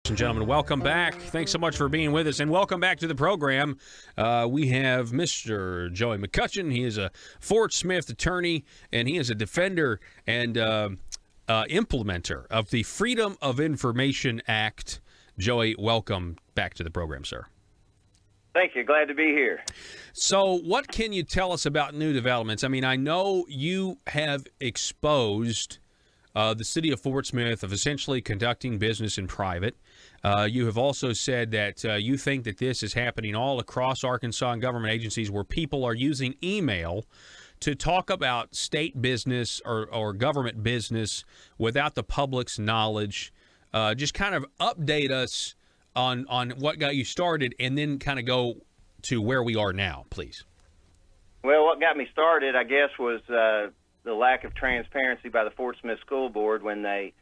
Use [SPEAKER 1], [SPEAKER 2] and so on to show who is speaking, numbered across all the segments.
[SPEAKER 1] And gentlemen, welcome back. Thanks so much for being with us, and welcome back to the program. We have Mr. Joey McCutchen. He is a Fort Smith attorney, and he is a defender and implementer of the Freedom of Information Act. Joey, welcome back to the program, sir.
[SPEAKER 2] Thank you. Glad to be here.
[SPEAKER 1] So what can you tell us about new developments? I mean, I know you have exposed the city of Fort Smith of essentially conducting business in private. You have also said that you think that this is happening all across Arkansas and government agencies where people are using email to talk about state business or government business without the public's knowledge. Just kind of update us on what got you started and then kind of go to where we are now, please.
[SPEAKER 2] Well, what got me started, I guess, was the lack of transparency by the Fort Smith School Board when they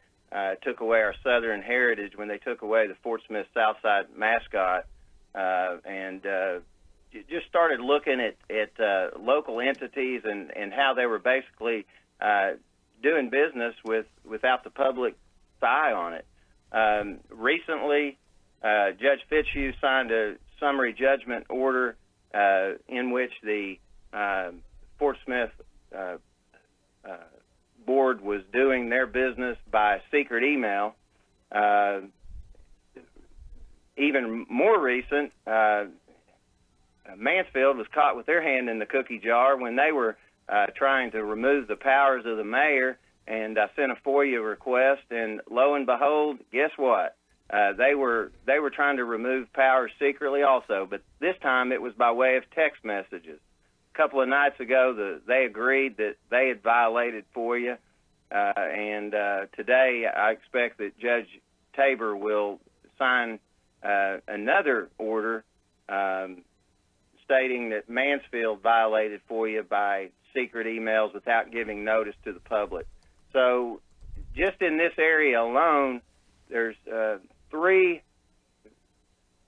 [SPEAKER 2] took away our Southern heritage, when they took away the Fort Smith Southside mascot, and just started looking at local entities and how they were basically doing business without the public's eye on it. Recently, Judge Fitzhugh signed a summary judgment order in which the Fort Smith board was doing their business by secret email. Even more recent, Mansfield was caught with their hand in the cookie jar when they were trying to remove the powers of the mayor, and I sent a FOIA request, and lo and behold, guess what? They were trying to remove powers secretly also, but this time it was by way of text messages. A couple of nights ago, they agreed that they had violated FOIA, and today I expect that Judge Tabor will sign another order stating that Mansfield violated FOIA by secret emails without giving notice to the public. So just in this area alone, there's three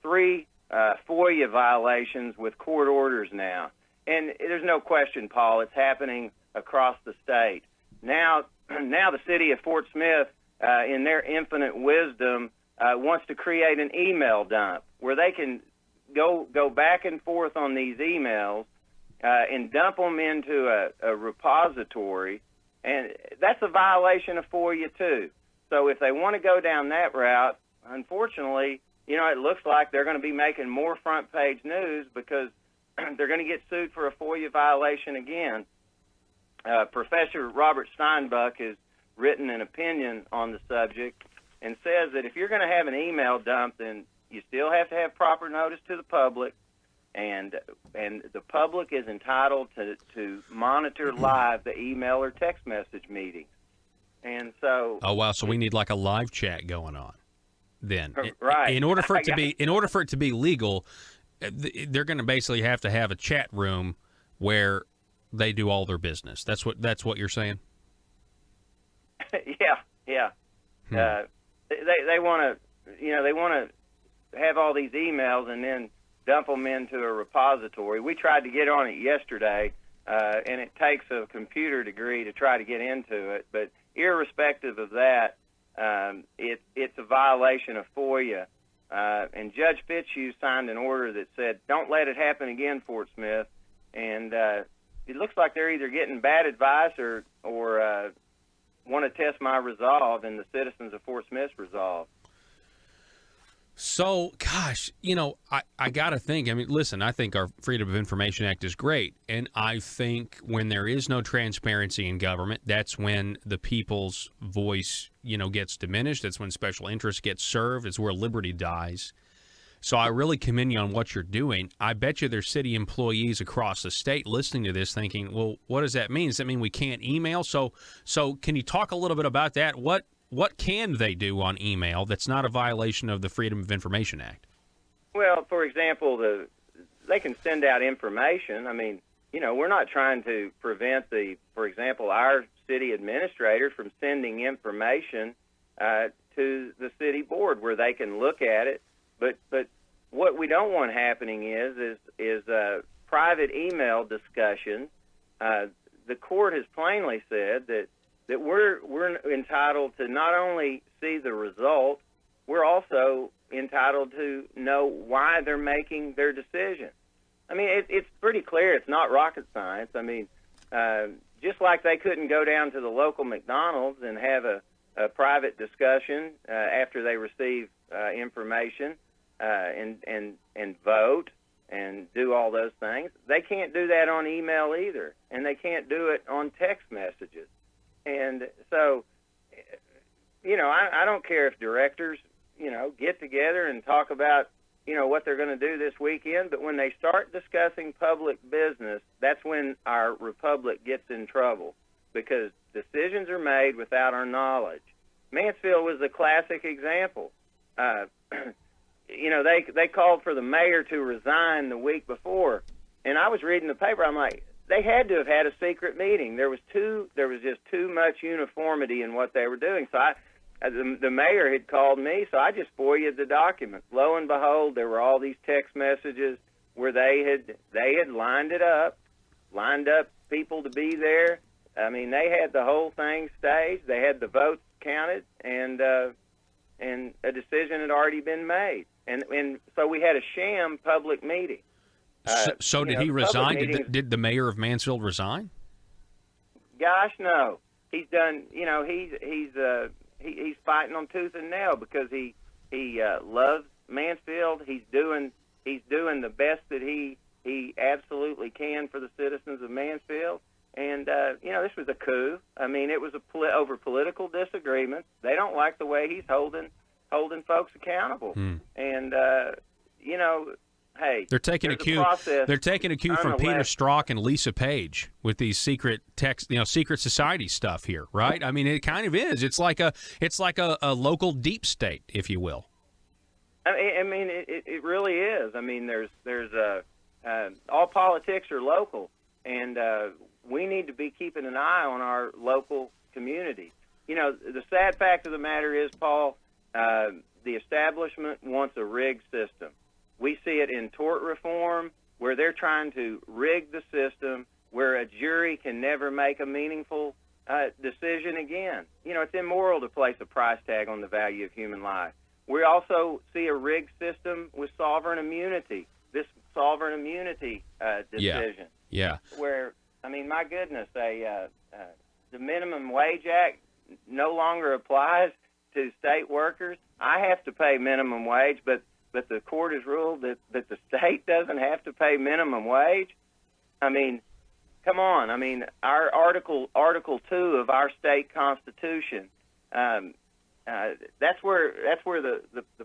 [SPEAKER 2] FOIA violations with court orders now. And there's no question, Paul, it's happening across the state. Now the city of Fort Smith, in their infinite wisdom, wants to create an email dump where they can go back and forth on these emails and dump them into a repository. And that's a violation of FOIA, too. So if they want to go down that route, unfortunately, it looks like they're going to be making more front-page news because they're going to get sued for a FOIA violation again. Professor Robert Steinbuck has written an opinion on the subject and says that if you're going to have an email dump, then you still have to have proper notice to the public, and the public is entitled to monitor live the email or text message meetings. And so,
[SPEAKER 1] oh wow, so we need like a live chat going on then.
[SPEAKER 2] Right.
[SPEAKER 1] In order for it to be legal, they're going to basically have to have a chat room where they do all their business. That's what you're saying?
[SPEAKER 2] Yeah. They want to have all these emails and then dump them into a repository. We tried to get on it yesterday, and it takes a computer degree to try to get into it. But irrespective of that, it's a violation of FOIA. And Judge Fitzhugh signed an order that said, don't let it happen again, Fort Smith. And it looks like they're either getting bad advice or want to test my resolve and the citizens of Fort Smith's resolve.
[SPEAKER 1] So, gosh, I got to think. I mean, listen, I think our Freedom of Information Act is great. And I think when there is no transparency in government, that's when the people's voice, gets diminished. That's when special interests get served. It's where liberty dies. So I really commend you on what you're doing. I bet you there's city employees across the state listening to this thinking, well, what does that mean? Does that mean we can't email? So can you talk a little bit about that? What can they do on email that's not a violation of the Freedom of Information Act?
[SPEAKER 2] Well, for example, they can send out information. I mean, we're not trying to prevent for example, our city administrator from sending information to the city board where they can look at it. But what we don't want happening is private email discussion. The court has plainly said that we're entitled to not only see the result we're also entitled to know why they're making their decision. I mean, it's pretty clear. It's not rocket science. I mean, just like they couldn't go down to the local McDonald's and have a private discussion after they receive information and vote and do all those things, they can't do that on email either, and they can't do it on text messages. And so, I don't care if directors, get together and talk about, what they're going to do this weekend, but when they start discussing public business, that's when our republic gets in trouble, because decisions are made without our knowledge. Mansfield was a classic example. They called for the mayor to resign the week before, and I was reading the paper. I'm like, they had to have had a secret meeting. There was just too much uniformity in what they were doing. So the mayor had called me, so I just FOIA'd the documents. Lo and behold, there were all these text messages where they had lined up people to be there. I mean, they had the whole thing staged. They had the votes counted, and a decision had already been made. And so we had a sham public meeting.
[SPEAKER 1] So did he resign? Did the mayor of Mansfield resign?
[SPEAKER 2] Gosh, no. He's done. He's fighting on tooth and nail because he loves Mansfield. He's doing the best that he absolutely can for the citizens of Mansfield. And this was a coup. I mean, it was over political disagreements. They don't like the way he's holding folks accountable. And hey,
[SPEAKER 1] they're taking a cue. They're taking a cue from Peter Strzok and Lisa Page with these secret secret society stuff here, right? I mean, it kind of is. It's like a local deep state, if you will.
[SPEAKER 2] I mean, it really is. I mean, there's all politics are local, and we need to be keeping an eye on our local community. The sad fact of the matter is, Paul, the establishment wants a rigged system. We see it in tort reform, where they're trying to rig the system, where a jury can never make a meaningful decision again. It's immoral to place a price tag on the value of human life. We also see a rigged system with sovereign immunity, this sovereign immunity decision.
[SPEAKER 1] Yeah.
[SPEAKER 2] Where, I mean, my goodness, the Minimum Wage Act no longer applies to state workers. I have to pay minimum wage, but the court has ruled that the state doesn't have to pay minimum wage. I mean, come on. I mean, our Article 2 of our state constitution. That's where the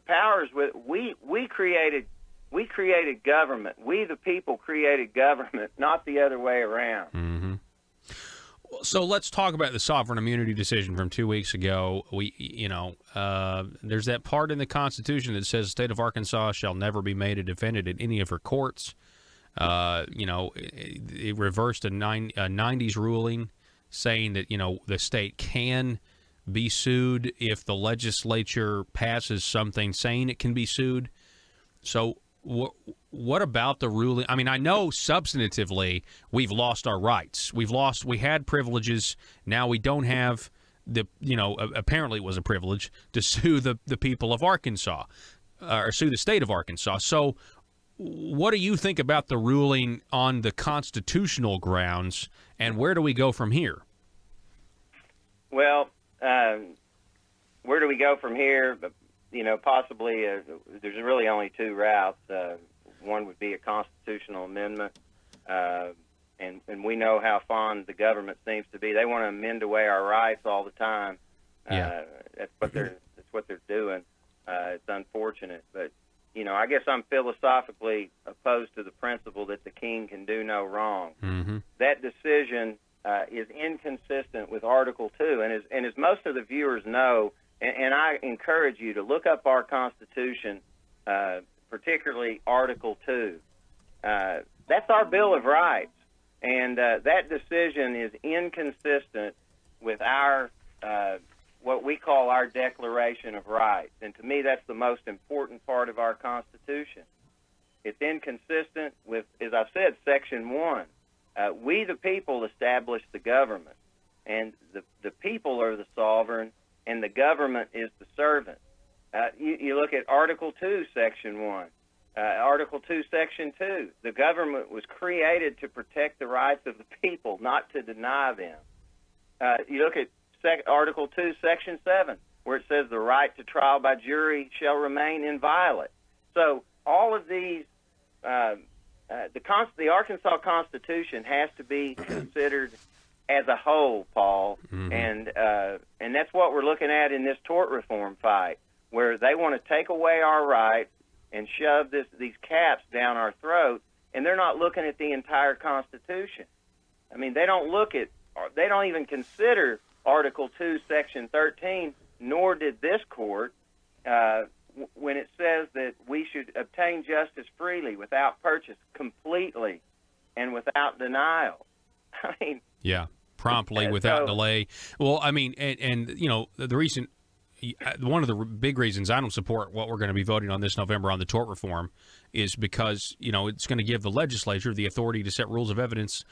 [SPEAKER 2] powers. We created government. We the people created government, not the other way around.
[SPEAKER 1] Mm-hmm. So let's talk about the sovereign immunity decision from 2 weeks ago. There's that part in the Constitution that says the state of Arkansas shall never be made a defendant in any of her courts. It reversed a 90s ruling saying that, the state can be sued if the legislature passes something saying it can be sued. So what about the ruling? I mean, I know substantively we've lost our rights. We had privileges. Now we don't have apparently it was a privilege to sue the people of Arkansas or sue the state of Arkansas. So what do you think about the ruling on the constitutional grounds, and where do we go from here?
[SPEAKER 2] Well, where do we go from here? Possibly there's really only two routes. One would be a constitutional amendment, and we know how fond the government seems to be. They want to amend away our rights all the time.
[SPEAKER 1] Yeah.
[SPEAKER 2] That's what they're doing. It's unfortunate, but I guess I'm philosophically opposed to the principle that the king can do no wrong.
[SPEAKER 1] Mm-hmm.
[SPEAKER 2] That decision is inconsistent with Article 2, and as most of the viewers know. And I encourage you to look up our Constitution, particularly Article 2. That's our Bill of Rights, and that decision is inconsistent with our what we call our Declaration of Rights. And to me, that's the most important part of our Constitution. It's inconsistent with, as I said, Section 1. We, the people, establish the government, and the people are the sovereign, and the government is the servant. You look at Article 2, Section 1. Article 2, Section 2. The government was created to protect the rights of the people, not to deny them. You look at Article 2, Section 7, where it says the right to trial by jury shall remain inviolate. So all of these, the Arkansas Constitution has to be considered as a whole, Paul, and that's what we're looking at in this tort reform fight, where they want to take away our rights and shove these caps down our throat, and they're not looking at the entire Constitution. I mean, they don't even consider Article 2, Section 13, nor did this court, when it says that we should obtain justice freely, without purchase, completely, and without denial. I mean,
[SPEAKER 1] yeah, promptly, without delay. Well, I mean, and you know, the recent, one of the big reasons I don't support what we're going to be voting on this November on the tort reform is because, you know, it's going to give the legislature the authority to set rules of evidence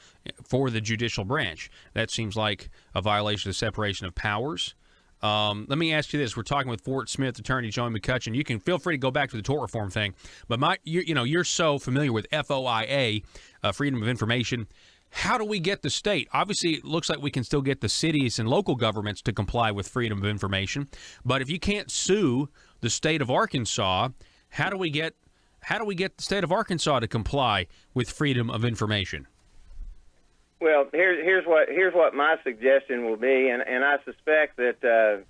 [SPEAKER 1] for the judicial branch. That seems like a violation of separation of powers. Let me ask you this. We're talking with Fort Smith attorney Joey McCutchen. You can feel free to go back to the tort reform thing, but you're so familiar with FOIA, Freedom of Information. How do we get the state? Obviously, it looks like we can still get the cities and local governments to comply with freedom of information. But if you can't sue the state of Arkansas, how do we get the state of Arkansas to comply with freedom of information?
[SPEAKER 2] Well, here's what my suggestion will be, and I suspect that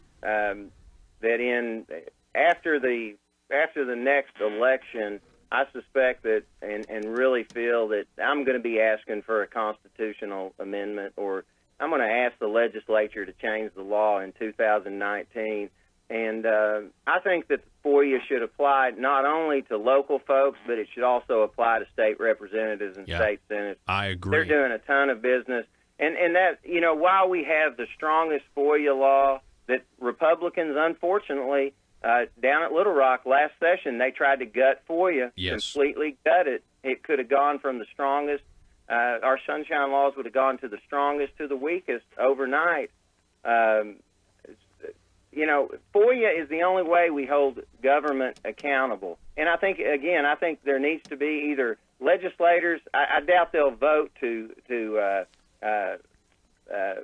[SPEAKER 2] after the next election, I suspect that and really feel that I'm going to be asking for a constitutional amendment, or I'm going to ask the legislature to change the law in 2019. And I think that FOIA should apply not only to local folks, but it should also apply to state representatives and state senators. I agree. They're doing a ton of business. And that, you know, while we have the strongest FOIA law, that Republicans, unfortunately, down at Little Rock last session, they tried to gut FOIA, completely gut it. It could have gone from the strongest. Our sunshine laws would have gone to the strongest to the weakest overnight. You know, FOIA is the only way we hold government accountable. And I think there needs to be either legislators. I doubt they'll vote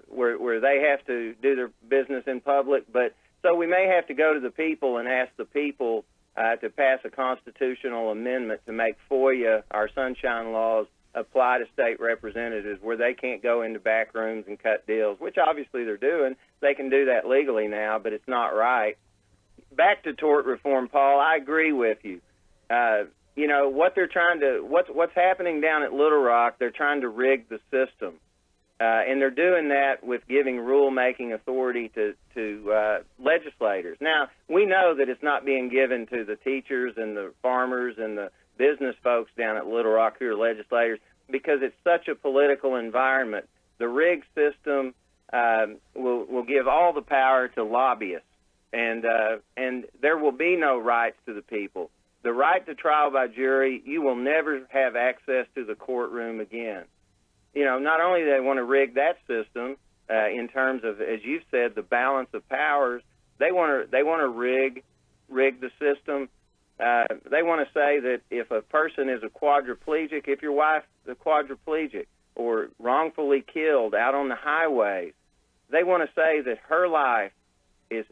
[SPEAKER 2] where they have to do their business in public, but so we may have to go to the people and ask the people to pass a constitutional amendment to make FOIA, our sunshine laws, apply to state representatives where they can't go into back rooms and cut deals, which obviously they're doing. They can do that legally now, but it's not right. Back to tort reform, Paul, I agree with you. You know, what's happening down at Little Rock, they're trying to rig the system. And they're doing that with giving rulemaking authority to legislators. Now, we know that it's not being given to the teachers and the farmers and the business folks down at Little Rock who are legislators because it's such a political environment. The rigged system will give all the power to lobbyists, and there will be no rights to the people. The right to trial by jury, you will never have access to the courtroom again. You know, not only do they want to rig that system in terms of, as you've said, the balance of powers, they want to rig the system. They want to say that if a person is a quadriplegic, if your wife is a quadriplegic or wrongfully killed out on the highways, they want to say that her life is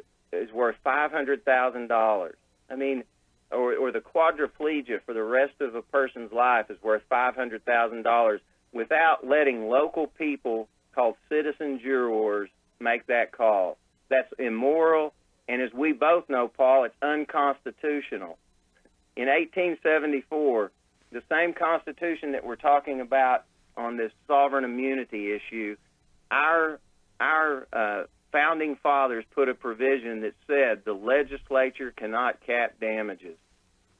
[SPEAKER 2] worth $500,000. I mean, or the quadriplegia for the rest of a person's life is worth $500,000 without letting local people called citizen jurors make that call. That's immoral, and as we both know, Paul, it's unconstitutional. In 1874, the same Constitution that we're talking about on this sovereign immunity issue, our founding fathers put a provision that said the legislature cannot cap damages.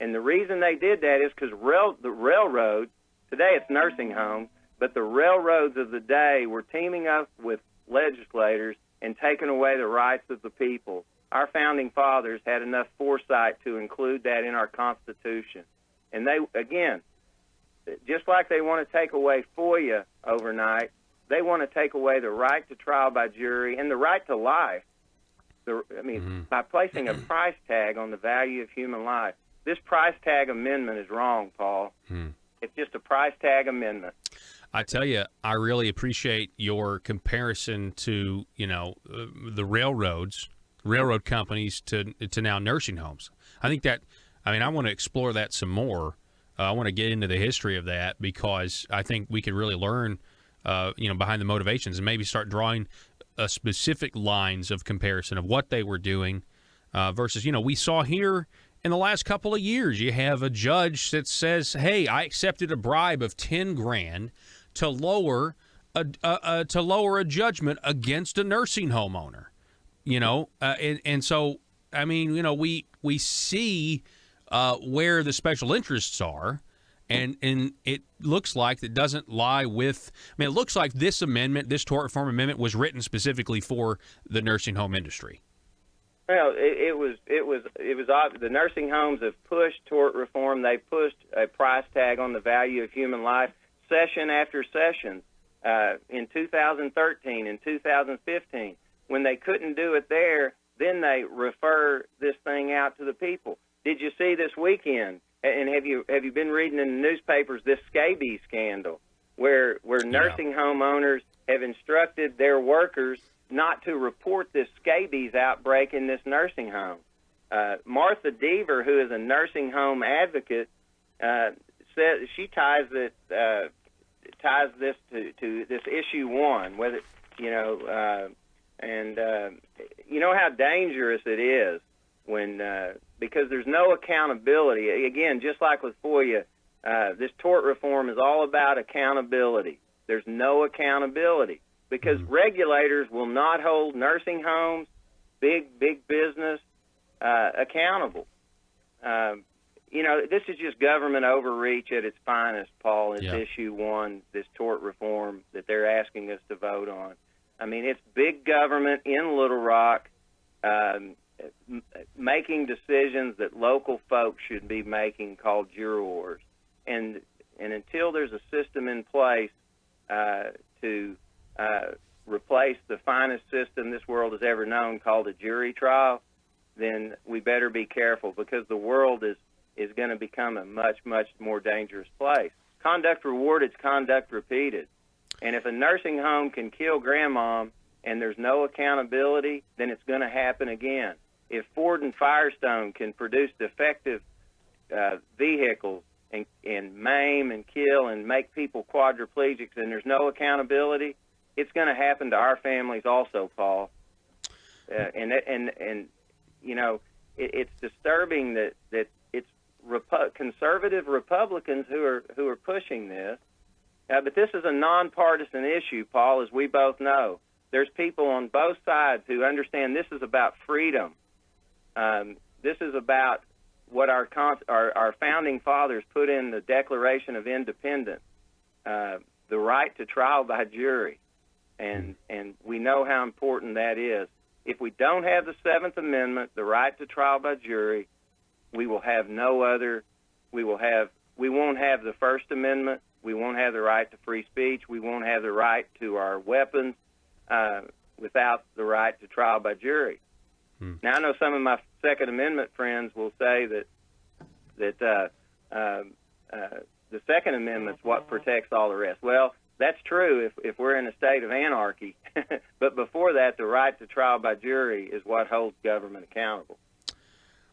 [SPEAKER 2] And the reason they did that is because the railroad, today it's nursing homes, but the railroads of the day were teaming up with legislators and taking away the rights of the people. Our founding fathers had enough foresight to include that in our Constitution. And they, again, just like they want to take away FOIA overnight, they want to take away the right to trial by jury and the right to life. By placing a price tag on the value of human life. This price tag amendment is wrong, Paul. It's just a price tag amendment.
[SPEAKER 1] I tell you, I really appreciate your comparison to, the railroad companies to now nursing homes. I think that, I want to explore that some more. I want to get into the history of that because I think we could really learn, behind the motivations and maybe start drawing specific lines of comparison of what they were doing versus, we saw here in the last couple of years, you have a judge that says, hey, I accepted a bribe of $10,000 to lower a judgment against a nursing home owner, and so, we see where the special interests are. And it looks like it doesn't lie with. It looks like this amendment, this tort reform amendment, was written specifically for the nursing home industry.
[SPEAKER 2] Well, it was the nursing homes have pushed tort reform. They pushed a price tag on the value of human life, session after session, in 2013 and 2015. When they couldn't do it there, then they refer this thing out to the people. Did you see this weekend? And have you been reading in the newspapers this scabies scandal, where nursing home owners have instructed their workers not to report this scabies outbreak in this nursing home? Martha Deaver, who is a nursing home advocate, says she ties this to this issue one, whether you know how dangerous it is when because there's no accountability. Again, just like with FOIA, this tort reform is all about accountability. There's no accountability because regulators will not hold nursing homes, big business, accountable. This is just government overreach at its finest, Paul. It's issue one, this tort reform that they're asking us to vote on. It's big government in Little Rock making decisions that local folks should be making called jurors. And until there's a system in place to replace the finest system this world has ever known called a jury trial, then we better be careful because the world is going to become a much, much more dangerous place. Conduct rewarded is conduct repeated. And if a nursing home can kill grandmom and there's no accountability, then it's going to happen again. If Ford and Firestone can produce defective vehicles and maim and kill and make people quadriplegics and there's no accountability, it's going to happen to our families also, Paul. It's disturbing that it's conservative Republicans who are pushing this. But this is a nonpartisan issue, Paul, as we both know. There's people on both sides who understand this is about freedom. This is about what our founding fathers put in the Declaration of Independence, the right to trial by jury. And we know how important that is. If we don't have the Seventh Amendment, the right to trial by jury, we will have no other. We won't have the First Amendment. We won't have the right to free speech. We won't have the right to our weapons without the right to trial by jury. Now, I know some of my Second Amendment friends will say that the Second Amendment's what protects all the rest. Well, that's true if we're in a state of anarchy. But before that, the right to trial by jury is what holds government accountable.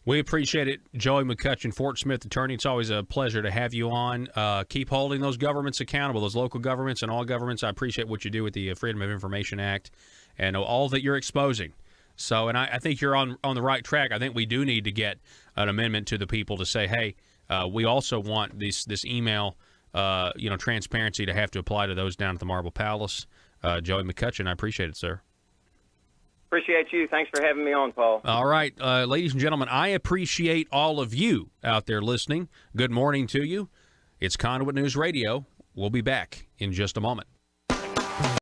[SPEAKER 1] We appreciate it. Joey McCutchen, Fort Smith attorney. It's always a pleasure to have you on. Keep holding those governments accountable, those local governments and all governments. I appreciate what you do with the Freedom of Information Act and all that you're exposing. So, and I think you're on the right track. I think we do need to get an amendment to the people to say, hey, we also want this email, transparency to have to apply to those down at the Marble Palace. Joey McCutchen, I appreciate it, sir.
[SPEAKER 2] Appreciate you. Thanks for having me on, Paul.
[SPEAKER 1] All right. Ladies and gentlemen, I appreciate all of you out there listening. Good morning to you. It's Conduit News Radio. We'll be back in just a moment.